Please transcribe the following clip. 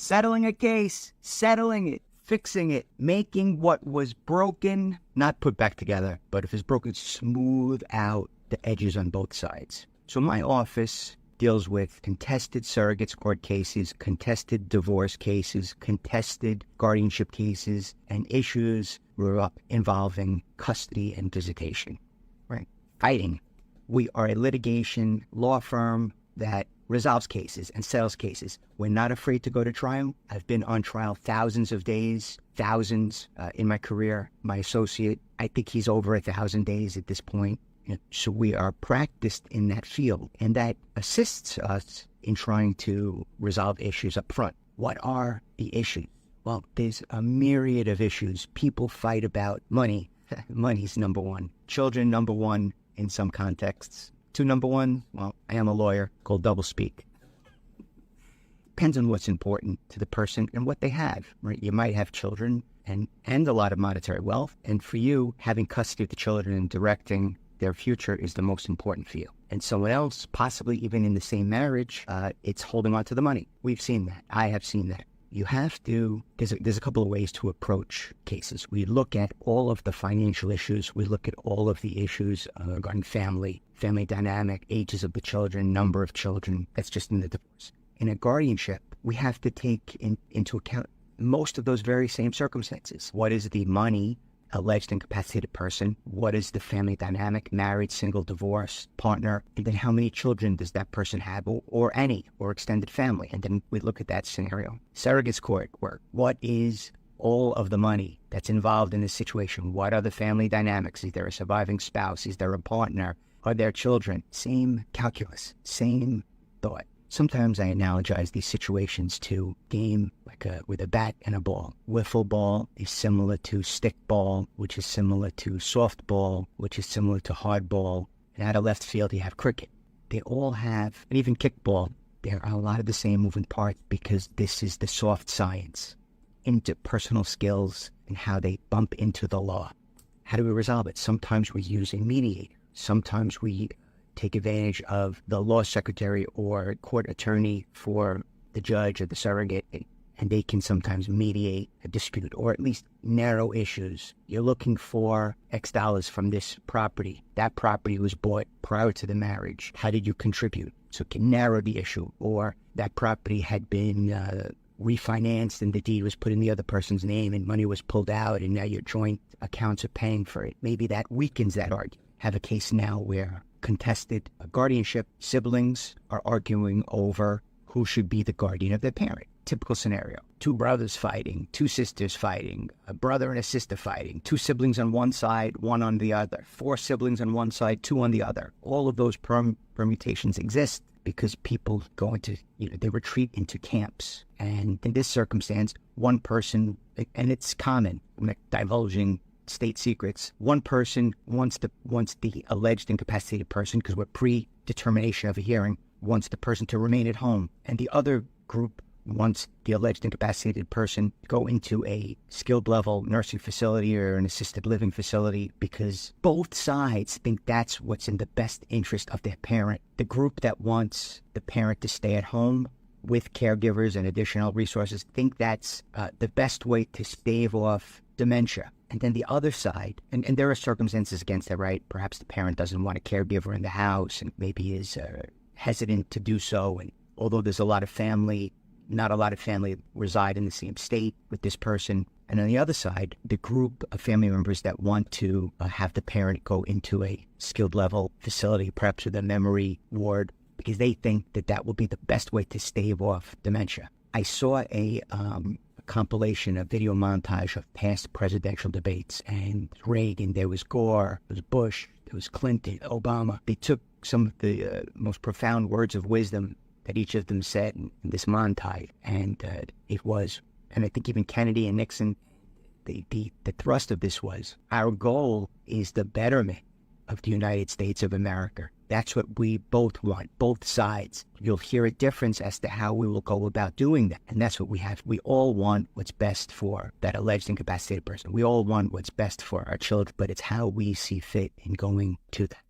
Settling a case, settling it, fixing it, making what was broken, not put back together, but if it's broken, smooth out the edges on both sides. So my office deals with contested surrogates court cases, contested divorce cases, contested guardianship cases, and issues involving custody and visitation. Right? Fighting. We are a litigation law firm that resolves cases and settles cases. We're not afraid to go to trial. I've been on trial thousands of days, in my career. My associate, I think he's over 1,000 days at this point. So we are practiced in that field, and that assists us in trying to resolve issues up front. What are the issues? Well, there's a myriad of issues. People fight about money. Money's number one. Children, number one in some contexts. Two, number one, well, I am a lawyer, called doublespeak. Depends on what's important to the person and what they have, right? You might have children and a lot of monetary wealth, and for you, having custody of the children and directing their future is the most important for you. And someone else, possibly even in the same marriage, it's holding on to the money. We've seen that. I have seen that. You have to, there's a couple of ways to approach cases. We look at all of the financial issues. We look at all of the issues regarding family dynamic, ages of the children, number of children. That's just in the divorce. In a guardianship, we have to take into account most of those very same circumstances. What is the money? Alleged incapacitated person, what is the family dynamic, married, single, divorced, partner, and then how many children does that person have, or any, or extended family, and then we look at that scenario. Surrogates court work, what is all of the money that's involved in this situation? What are the family dynamics? Is there a surviving spouse? Is there a partner? Are there children? Same calculus, same thought. Sometimes I analogize these situations to game with a bat and a ball. Wiffle ball is similar to stickball, which is similar to softball, which is similar to hardball. And out of left field, you have cricket. They all have, and even kickball, there are a lot of the same moving parts because this is the soft science into personal skills and how they bump into the law. How do we resolve it? Sometimes we use a mediator. Sometimes we take advantage of the law secretary or court attorney for the judge or the surrogate, and they can sometimes mediate a dispute or at least narrow issues. You're looking for X dollars from this property. That property was bought prior to the marriage. How did you contribute? So it can narrow the issue. Or that property had been refinanced and the deed was put in the other person's name and money was pulled out and now your joint accounts are paying for it. Maybe that weakens that argument. Have a case now where contested guardianship, siblings are arguing over who should be the guardian of their parent. Typical scenario. Two brothers fighting, two sisters fighting, a brother and a sister fighting, two siblings on one side, one on the other, four siblings on one side, two on the other. All of those permutations exist because people go into, they retreat into camps. And in this circumstance, one person, and it's common, I'm not divulging state secrets, one person wants the alleged incapacitated person, because we're predetermination of a hearing, wants the person to remain at home, and the other group wants the alleged incapacitated person to go into a skilled level nursing facility or an assisted living facility because both sides think that's what's in the best interest of their parent. The group that wants the parent to stay at home with caregivers and additional resources think that's the best way to stave off dementia. And then the other side, and there are circumstances against that, right? Perhaps the parent doesn't want a caregiver in the house and maybe is hesitant to do so. And although there's a lot of family, not a lot of family reside in the same state with this person. And on the other side, the group of family members that want to have the parent go into a skilled level facility, perhaps with a memory ward, because they think that that will be the best way to stave off dementia. I saw a compilation, a video montage of past presidential debates, and Reagan, there was Gore, there was Bush, there was Clinton, Obama. They took some of the most profound words of wisdom that each of them said in this montage, and it was, and I think even Kennedy and Nixon, the thrust of this was, our goal is the betterment of the United States of America. That's what we both want, both sides. You'll hear a difference as to how we will go about doing that. And that's what we have. We all want what's best for that alleged incapacitated person. We all want what's best for our children, but it's how we see fit in going to that.